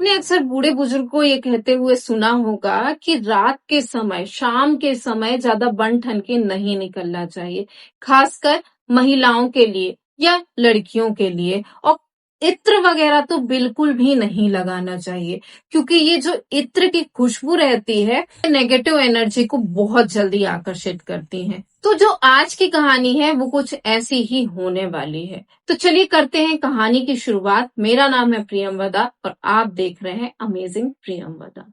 आपने अक्सर बूढ़े बुजुर्ग को ये कहते हुए सुना होगा कि रात के समय, शाम के समय ज्यादा बन ठन के नहीं निकलना चाहिए, खासकर महिलाओं के लिए या लड़कियों के लिए। और इत्र वगैरह तो बिल्कुल भी नहीं लगाना चाहिए, क्योंकि ये जो इत्र की खुशबू रहती है नेगेटिव एनर्जी को बहुत जल्दी आकर्षित करती है। तो जो आज की कहानी है वो कुछ ऐसी ही होने वाली है। तो चलिए करते हैं कहानी की शुरुआत। मेरा नाम है प्रियंवदा और आप देख रहे हैं अमेजिंग प्रियंवदा।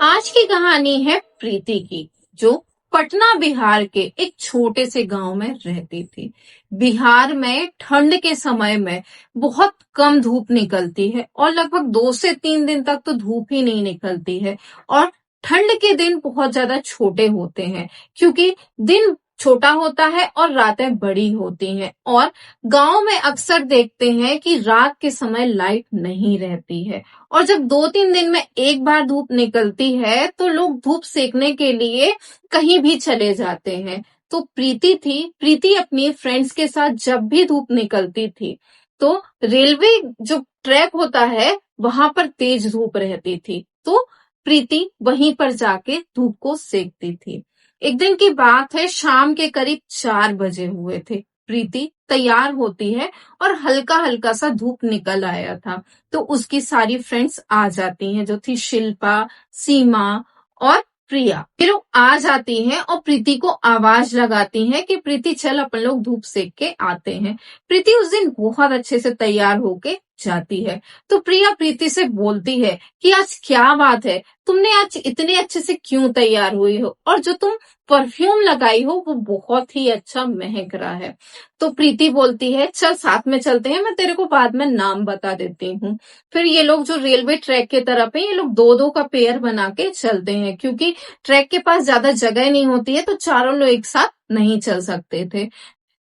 आज की कहानी है प्रीति की, जो पटना बिहार के एक छोटे से गांव में रहती थी। बिहार में ठंड के समय में बहुत कम धूप निकलती है और लगभग 2 से 3 दिन तक तो धूप ही नहीं निकलती है। और ठंड के दिन बहुत ज्यादा छोटे होते हैं, क्योंकि दिन छोटा होता है और रातें बड़ी होती हैं। और गांव में अक्सर देखते हैं कि रात के समय लाइट नहीं रहती है, और जब 2-3 दिन में एक बार धूप निकलती है तो लोग धूप सेकने के लिए कहीं भी चले जाते हैं। तो प्रीति अपनी फ्रेंड्स के साथ जब भी धूप निकलती थी तो रेलवे जो ट्रैक होता है वहां पर तेज धूप रहती थी, तो प्रीति वहीं पर जाके धूप को सेकती थी। एक दिन की बात है, शाम के करीब 4 बजे हुए थे। प्रीति तैयार होती है और हल्का हल्का सा धूप निकल आया था, तो उसकी सारी फ्रेंड्स आ जाती हैं, जो थी शिल्पा, सीमा और प्रिया। ये लोग आ जाती हैं और प्रीति को आवाज लगाती हैं कि प्रीति चल अपन लोग धूप सेक के आते हैं। प्रीति उस दिन बहुत अच्छे से तैयार होके जाती है। तो प्रिया प्रीति से बोलती है कि आज क्या बात है, तुमने आज इतने अच्छे से क्यों तैयार हुई हो, और जो तुम परफ्यूम लगाई हो वो बहुत ही अच्छा महक रहा है। तो प्रीति बोलती है चल साथ में चलते हैं, मैं तेरे को बाद में नाम बता देती हूँ। फिर ये लोग जो रेलवे ट्रैक के तरफ है, ये लोग 2-2 का पेयर बना के चलते हैं, क्योंकि ट्रैक के पास ज्यादा जगह नहीं होती है, तो चारों लोग एक साथ नहीं चल सकते थे।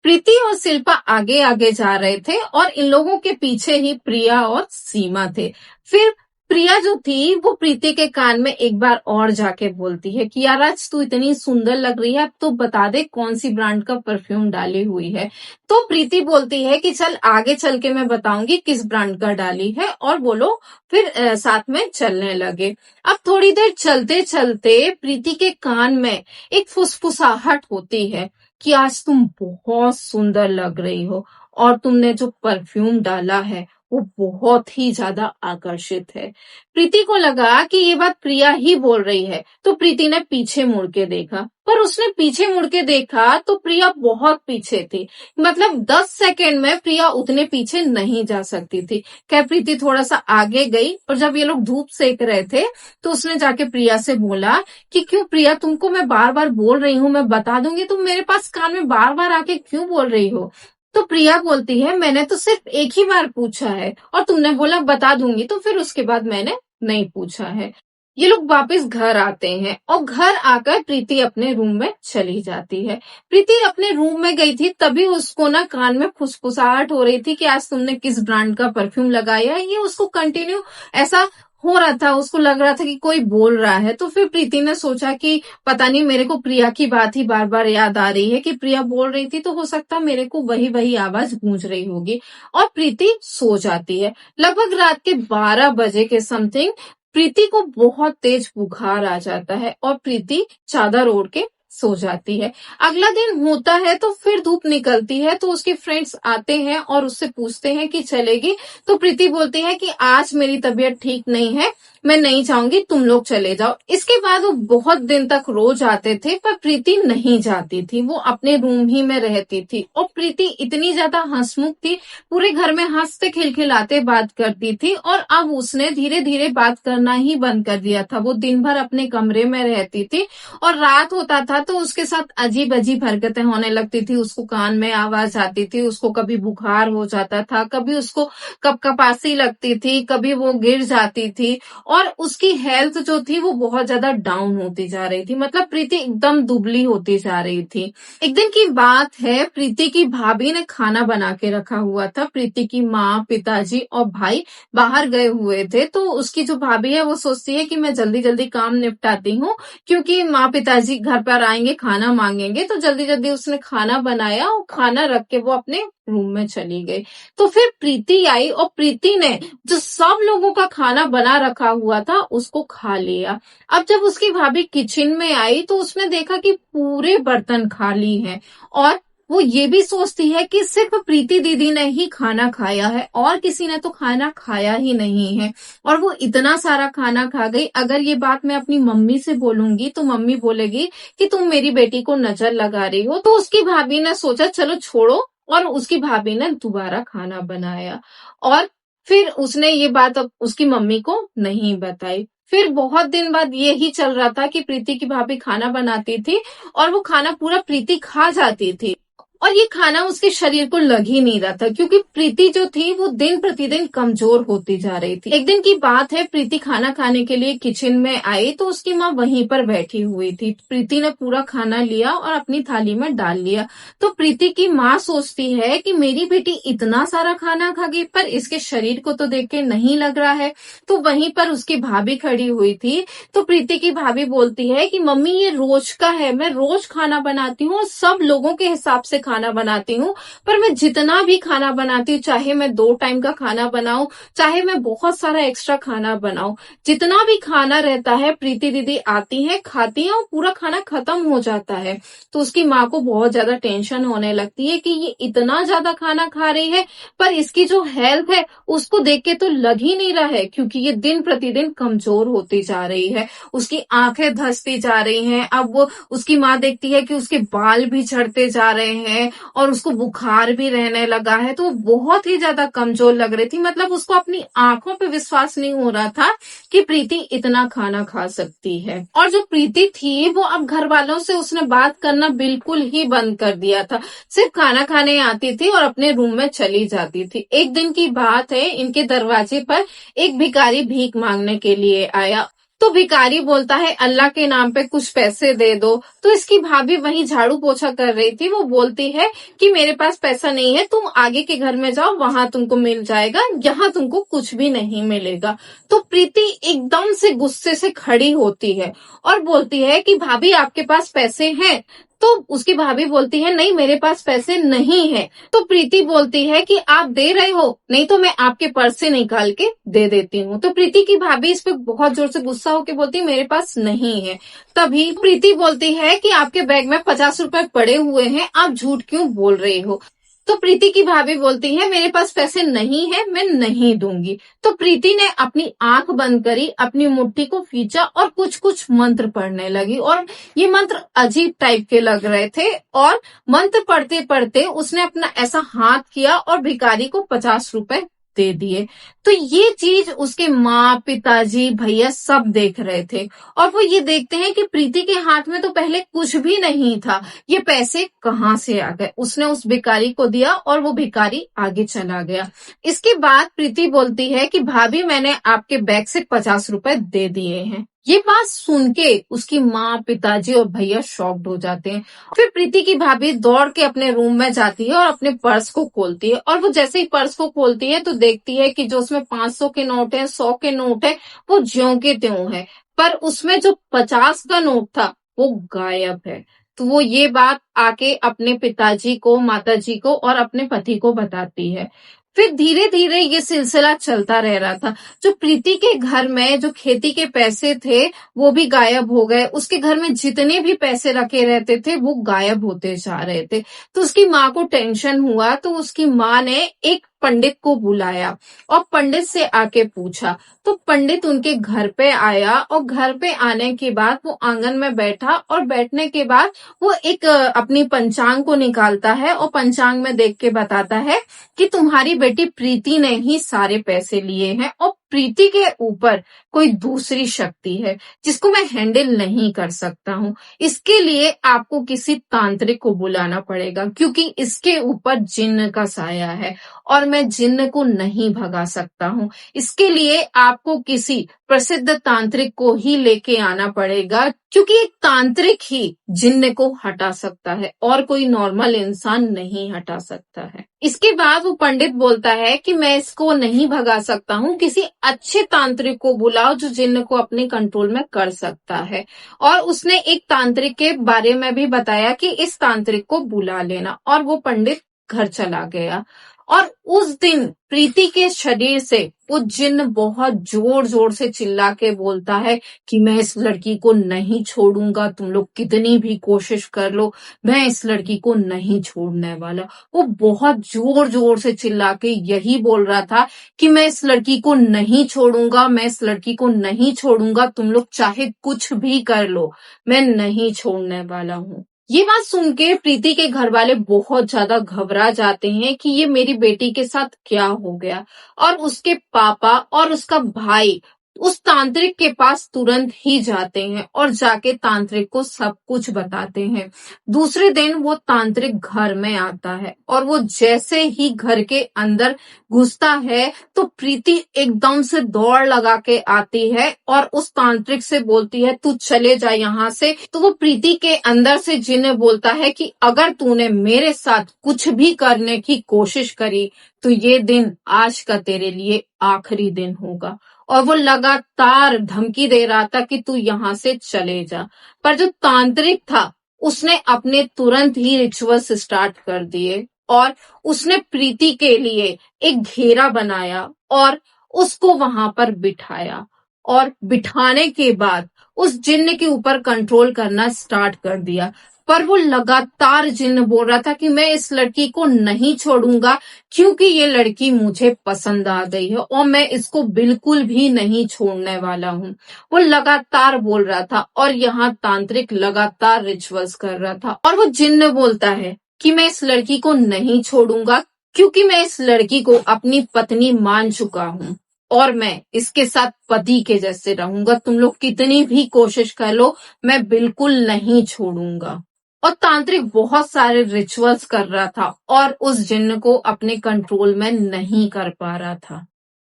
प्रीति और शिल्पा आगे आगे जा रहे थे और इन लोगों के पीछे ही प्रिया और सीमा थे। फिर प्रिया जो थी वो प्रीति के कान में एक बार और जाके बोलती है कि यार आज तू इतनी सुंदर लग रही है, अब तो बता दे कौन सी ब्रांड का परफ्यूम डाली हुई है। तो प्रीति बोलती है कि चल आगे चल के मैं बताऊंगी किस ब्रांड का डाली है, और वो लोग फिर साथ में चलने लगे। अब थोड़ी देर चलते चलते प्रीति के कान में एक फुसफुसाहट होती है कि आज तुम बहुत सुंदर लग रही हो, और तुमने जो परफ्यूम डाला है वो बहुत ही ज्यादा आकर्षित है। प्रीति को लगा कि ये बात प्रिया ही बोल रही है, तो प्रीति ने पीछे मुड़ के देखा, पर उसने पीछे मुड़ के देखा तो प्रिया बहुत पीछे थी। मतलब 10 सेकंड में प्रिया उतने पीछे नहीं जा सकती थी। क्या प्रीति थोड़ा सा आगे गई, और जब ये लोग धूप सेक रहे थे तो उसने जाके प्रिया से बोला कि क्यों प्रिया, तुमको मैं बार बार बोल रही हूँ, मैं बता दूंगी, तुम मेरे पास कान में बार बार आके क्यों बोल रही हो। तो प्रिया बोलती है मैंने तो सिर्फ एक ही बार पूछा है और तुमने बोला बता दूंगी, तो फिर उसके बाद मैंने नहीं पूछा है। ये लोग वापस घर आते हैं और घर आकर प्रीति अपने रूम में चली जाती है। प्रीति अपने रूम में गई थी, तभी उसको ना कान में फुसफुसाहट हो रही थी कि आज तुमने किस ब्रांड का परफ्यूम लगाया है। ये उसको कंटिन्यू ऐसा हो रहा था, उसको लग रहा था कि कोई बोल रहा है। तो फिर प्रीति ने सोचा कि पता नहीं, मेरे को प्रिया की बात ही बार बार याद आ रही है कि प्रिया बोल रही थी, तो हो सकता मेरे को वही वही आवाज गूंज रही होगी। और प्रीति सो जाती है। लगभग रात के 12 बजे के समथिंग प्रीति को बहुत तेज बुखार आ जाता है और प्रीति चादर ओढ़ के सो जाती है। अगला दिन होता है तो फिर धूप निकलती है, तो उसके फ्रेंड्स आते हैं और उससे पूछते हैं कि चलेगी। तो प्रीति बोलती है कि आज मेरी तबीयत ठीक नहीं है, मैं नहीं चाहूंगी, तुम लोग चले जाओ। इसके बाद वो बहुत दिन तक रोज आते थे, पर प्रीति नहीं जाती थी, वो अपने रूम ही में रहती थी। और प्रीति इतनी ज्यादा हंसमुख थी, पूरे घर में हंसते खिलखिलाते बात करती थी। और अब उसने धीरे धीरे बात करना ही बंद कर दिया था। वो दिन भर अपने कमरे में रहती थी, और रात होता था तो उसके साथ अजीब अजीब हरकतें होने लगती थी। उसको कान में आवाज आती थी, उसको कभी बुखार हो जाता था, कभी उसको कपकपासी लगती थी, कभी वो गिर जाती थी। और उसकी हेल्थ जो थी वो बहुत ज्यादा डाउन होती जा रही थी। मतलब प्रीति एकदम दुबली होती जा रही थी। एक दिन की बात है, प्रीति की भाभी ने खाना बना के रखा हुआ था। प्रीति की माँ, पिताजी और भाई बाहर गए हुए थे, तो उसकी जो भाभी है वो सोचती है कि मैं जल्दी जल्दी काम निपटाती हूँ, क्योंकि माँ पिताजी घर पर आएंगे, खाना मांगेंगे। तो जल्दी जल्दी उसने खाना बनाया और खाना रख के वो अपने रूम में चली गई। तो फिर प्रीति आई और प्रीति ने जो सब लोगों का खाना बना रखा हुआ था उसको खा लिया। अब जब उसकी भाभी किचन में आई तो उसने देखा कि पूरे बर्तन खाली हैं, और वो ये भी सोचती है कि सिर्फ प्रीति दीदी ने ही खाना खाया है और किसी ने तो खाना खाया ही नहीं है। और वो इतना सारा खाना खा गई। अगर ये बात मैं अपनी मम्मी से बोलूंगी तो मम्मी बोलेगी कि तुम मेरी बेटी को नजर लगा रही हो। तो उसकी भाभी ने सोचा चलो छोड़ो, और उसकी भाभी ने दोबारा खाना बनाया। और फिर उसने ये बात अब उसकी मम्मी को नहीं बताई। फिर बहुत दिन बाद ये ही चल रहा था कि प्रीति की भाभी खाना बनाती थी और वो खाना पूरा प्रीति खा जाती थी, और ये खाना उसके शरीर को लग ही नहीं रहा था, क्योंकि प्रीति जो थी वो दिन प्रतिदिन कमजोर होती जा रही थी। एक दिन की बात है, प्रीति खाना खाने के लिए किचन में आई तो उसकी माँ वहीं पर बैठी हुई थी। प्रीति ने पूरा खाना लिया और अपनी थाली में डाल लिया। तो प्रीति की माँ सोचती है कि मेरी बेटी इतना सारा खाना खा गई, पर इसके शरीर को तो देख के नहीं लग रहा है। तो वहीं पर उसकी भाभी खड़ी हुई थी। तो प्रीति की भाभी बोलती है कि मम्मी ये रोज का है, मैं रोज खाना बनाती हूँ और सब लोगों के हिसाब से खाना बनाती हूँ, पर मैं जितना भी खाना बनाती हूँ, चाहे मैं 2 टाइम का खाना बनाऊं, चाहे मैं बहुत सारा एक्स्ट्रा खाना बनाऊं, जितना भी खाना रहता है प्रीति दीदी आती है, खाती है और पूरा खाना खत्म हो जाता है। तो उसकी माँ को बहुत ज्यादा टेंशन होने लगती है कि ये इतना ज्यादा खाना खा रही है, पर इसकी जो हेल्थ है उसको देख के तो लग ही नहीं रहा है, क्योंकि ये दिन प्रतिदिन कमजोर होती जा रही है। उसकी आंखें धंसती जा रही हैं। अब वो उसकी माँ देखती है कि उसके बाल भी झड़ते जा रहे हैं और उसको बुखार भी रहने लगा है। तो वो बहुत ही ज्यादा कमजोर लग रही थी। मतलब उसको अपनी आंखों पे विश्वास नहीं हो रहा था कि प्रीति इतना खाना खा सकती है। और जो प्रीति थी वो अब घर वालों से उसने बात करना बिल्कुल ही बंद कर दिया था। सिर्फ खाना खाने आती थी और अपने रूम में चली जाती थी। एक दिन की बात है, इनके दरवाजे पर एक भिखारी भीख मांगने के लिए आया। तो भिखारी बोलता है अल्लाह के नाम पे कुछ पैसे दे दो। तो इसकी भाभी वहीं झाड़ू पोछा कर रही थी। वो बोलती है कि मेरे पास पैसा नहीं है, तुम आगे के घर में जाओ, वहां तुमको मिल जाएगा, यहाँ तुमको कुछ भी नहीं मिलेगा। तो प्रीति एकदम से गुस्से से खड़ी होती है और बोलती है कि भाभी आपके पास पैसे हैं? तो उसकी भाभी बोलती है नहीं मेरे पास पैसे नहीं है। तो प्रीति बोलती है कि आप दे रहे हो, नहीं तो मैं आपके पर्स से निकाल के दे देती हूँ। तो प्रीति की भाभी इस पे बहुत जोर से गुस्सा होकर बोलती है मेरे पास नहीं है। तभी प्रीति बोलती है कि आपके बैग में 50 रुपए पड़े हुए हैं, आप झूठ क्यों बोल रहे हो? तो प्रीति की भाभी बोलती है मेरे पास पैसे नहीं है, मैं नहीं दूंगी। तो प्रीति ने अपनी आंख बंद करी, अपनी मुट्ठी को खींचा और कुछ कुछ मंत्र पढ़ने लगी। और ये मंत्र अजीब टाइप के लग रहे थे, और मंत्र पढ़ते पढ़ते उसने अपना ऐसा हाथ किया और भिखारी को 50 रुपए दे दिए। तो ये चीज उसके माँ, पिताजी, भैया सब देख रहे थे, और वो ये देखते हैं कि प्रीति के हाथ में तो पहले कुछ भी नहीं था, ये पैसे कहाँ से आ गए। उसने उस भिखारी को दिया और वो भिखारी आगे चला गया। इसके बाद प्रीति बोलती है कि भाभी मैंने आपके बैग से 50 रुपए दे दिए हैं। ये बात सुन के उसकी माँ, पिताजी और भैया शॉक्ड हो जाते हैं। फिर प्रीति की भाभी दौड़ के अपने रूम में जाती है और अपने पर्स को खोलती है, और वो जैसे ही पर्स को खोलती है तो देखती है कि जो उसमें 500 के नोट है, 100 के नोट है, वो ज्यों के त्यों है, पर उसमें जो 50 का नोट था वो गायब है। तो वो ये बात आके अपने पिताजी को, माताजी को और अपने पति को बताती है। फिर धीरे धीरे ये सिलसिला चलता रह रहा था। जो प्रीति के घर में जो खेती के पैसे थे वो भी गायब हो गए। उसके घर में जितने भी पैसे रखे रहते थे वो गायब होते जा रहे थे। तो उसकी माँ को टेंशन हुआ, तो उसकी माँ ने एक पंडित को बुलाया और पंडित से आके पूछा। तो पंडित उनके घर पे आया, और घर पे आने के बाद वो आंगन में बैठा, और बैठने के बाद वो एक अपनी पंचांग को निकालता है और पंचांग में देख के बताता है कि तुम्हारी बेटी प्रीति ने ही सारे पैसे लिए हैं, और प्रीति के ऊपर कोई दूसरी शक्ति है जिसको मैं हैंडल नहीं कर सकता हूँ। इसके लिए आपको किसी तांत्रिक को बुलाना पड़ेगा क्योंकि इसके ऊपर जिन्न का साया है और मैं जिन्न को नहीं भगा सकता हूँ। इसके लिए आपको किसी प्रसिद्ध तांत्रिक को ही लेके आना पड़ेगा क्योंकि एक तांत्रिक ही जिन्न को हटा सकता है और कोई नॉर्मल इंसान नहीं हटा सकता है। इसके बाद वो पंडित बोलता है कि मैं इसको नहीं भगा सकता हूँ, किसी अच्छे तांत्रिक को बुलाओ जो जिन्न को अपने कंट्रोल में कर सकता है। और उसने एक तांत्रिक के बारे में भी बताया कि इस तांत्रिक को बुला लेना, और वो पंडित घर चला गया। और उस दिन प्रीति के शरीर से वो जिन्न बहुत जोर जोर से चिल्ला के बोलता है कि मैं इस लड़की को नहीं छोड़ूंगा, तुम लोग कितनी भी कोशिश कर लो, मैं इस लड़की को नहीं छोड़ने वाला। वो बहुत जोर जोर से चिल्ला के यही बोल रहा था कि मैं इस लड़की को नहीं छोड़ूंगा, मैं इस लड़की को नहीं छोड़ूंगा, तुम लोग चाहे कुछ भी कर लो, मैं नहीं छोड़ने वाला हूँ। ये बात सुन के प्रीति के घर वाले बहुत ज्यादा घबरा जाते हैं कि ये मेरी बेटी के साथ क्या हो गया। और उसके पापा और उसका भाई उस तांत्रिक के पास तुरंत ही जाते हैं और जाके तांत्रिक को सब कुछ बताते हैं। दूसरे दिन वो तांत्रिक घर में आता है और वो जैसे ही घर के अंदर घुसता है तो प्रीति एकदम से दौड़ लगा के आती है और उस तांत्रिक से बोलती है तू चले जा यहाँ से। तो वो प्रीति के अंदर से जिन्न बोलता है कि अगर तूने मेरे साथ कुछ भी करने की कोशिश करी तो ये दिन आज का तेरे लिए आखिरी दिन होगा। और वो लगातार धमकी दे रहा था कि तू यहाँ से चले जा। पर जो तांत्रिक था उसने अपने तुरंत ही रिचुअल्स स्टार्ट कर दिए और उसने प्रीति के लिए एक घेरा बनाया और उसको वहां पर बिठाया। और बिठाने के बाद उस जिन्न के ऊपर कंट्रोल करना स्टार्ट कर दिया। पर वो लगातार जिन्न बोल रहा था कि मैं इस लड़की को नहीं छोड़ूंगा क्योंकि ये लड़की मुझे पसंद आ गई है और मैं इसको बिल्कुल भी नहीं छोड़ने वाला हूँ। वो लगातार बोल रहा था और यहाँ तांत्रिक लगातार रिचुअल्स कर रहा था। और वो जिन्न बोलता है कि मैं इस लड़की को नहीं छोड़ूंगा क्योंकि मैं इस लड़की को अपनी पत्नी मान चुका हूँ और मैं इसके साथ पति के जैसे रहूंगा। तुम लोग कितनी भी कोशिश कर लो, मैं बिल्कुल नहीं छोड़ूंगा। और तांत्रिक बहुत सारे रिचुअल्स कर रहा था और उस जिन्न को अपने कंट्रोल में नहीं कर पा रहा था।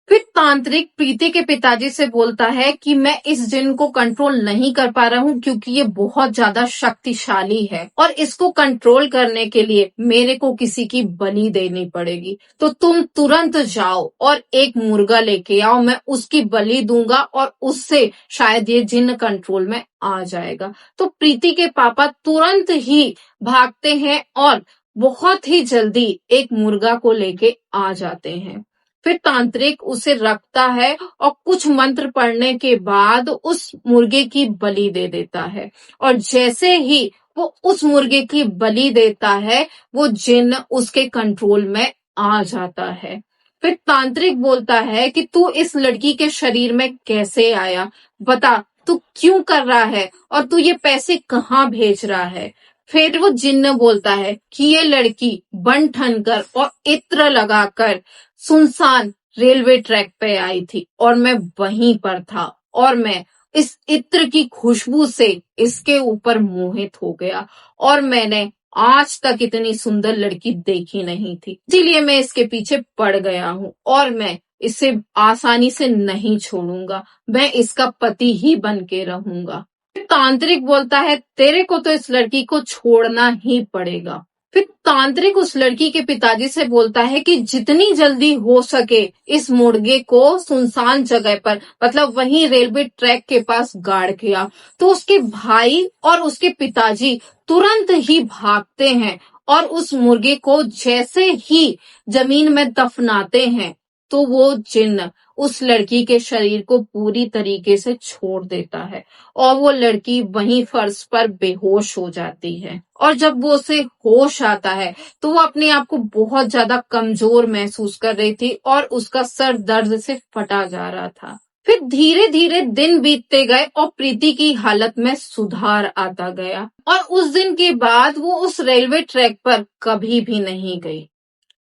फिर तांत्रिक प्रीति के पिताजी से बोलता है कि मैं इस जिन्न को कंट्रोल नहीं कर पा रहा हूँ क्योंकि ये बहुत ज्यादा शक्तिशाली है और इसको कंट्रोल करने के लिए मेरे को किसी की बलि देनी पड़ेगी। तो तुम तुरंत जाओ और एक मुर्गा लेके आओ, मैं उसकी बलि दूंगा और उससे शायद ये जिन्न कंट्रोल में आ जाएगा। तो प्रीति के पापा तुरंत ही भागते हैं और बहुत ही जल्दी एक मुर्गा को लेके आ जाते हैं। फिर तांत्रिक उसे रखता है और कुछ मंत्र पढ़ने के बाद उस मुर्गे की बलि दे देता है। और जैसे ही वो उस मुर्गे की बलि देता है वो जिन्न उसके कंट्रोल में आ जाता है। फिर तांत्रिक बोलता है कि तू इस लड़की के शरीर में कैसे आया, बता तू क्यों कर रहा है और तू ये पैसे कहाँ भेज रहा है। फिर वो जिन्न बोलता है कि ये लड़की बन ठन कर और इत्र लगाकर सुनसान रेलवे ट्रैक पे आई थी और मैं वहीं पर था और मैं इस इत्र की खुशबू से इसके ऊपर मोहित हो गया और मैंने आज तक इतनी सुंदर लड़की देखी नहीं थी, इसीलिए मैं इसके पीछे पड़ गया हूँ और मैं इसे आसानी से नहीं छोड़ूंगा, मैं इसका पति ही बन के रहूंगा। तांत्रिक बोलता है तेरे को तो इस लड़की को छोड़ना ही पड़ेगा। फिर तांत्रिक उस लड़की के पिताजी से बोलता है कि जितनी जल्दी हो सके इस मुर्गे को सुनसान जगह पर, मतलब वहीं रेलवे ट्रैक के पास गाड़ के आ। तो उसके भाई और उसके पिताजी तुरंत ही भागते हैं और उस मुर्गे को जैसे ही जमीन में दफनाते हैं तो वो जिन्न उस लड़की के शरीर को पूरी तरीके से छोड़ देता है और वो लड़की वहीं फर्श पर बेहोश हो जाती है। और जब वो उसे होश आता है तो वो अपने आप को बहुत ज्यादा कमजोर महसूस कर रही थी और उसका सर दर्द से फटा जा रहा था। फिर धीरे धीरे दिन बीतते गए और प्रीति की हालत में सुधार आता गया और उस दिन के बाद वो उस रेलवे ट्रैक पर कभी भी नहीं गई।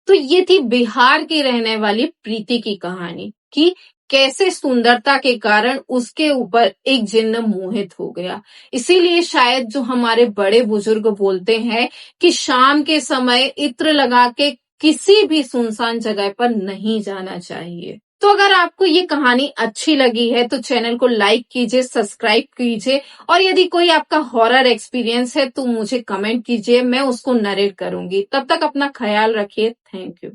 तो ये थी बिहार की रहने वाली प्रीति की कहानी कि कैसे सुंदरता के कारण उसके ऊपर एक जिन्न मोहित हो गया। इसीलिए शायद जो हमारे बड़े बुजुर्ग बोलते हैं कि शाम के समय इत्र लगा के किसी भी सुनसान जगह पर नहीं जाना चाहिए। तो अगर आपको ये कहानी अच्छी लगी है तो चैनल को लाइक कीजिए, सब्सक्राइब कीजिए और यदि कोई आपका हॉरर एक्सपीरियंस है तो मुझे कमेंट कीजिए, मैं उसको नरेट करूंगी। तब तक अपना ख्याल रखिए। Thank you.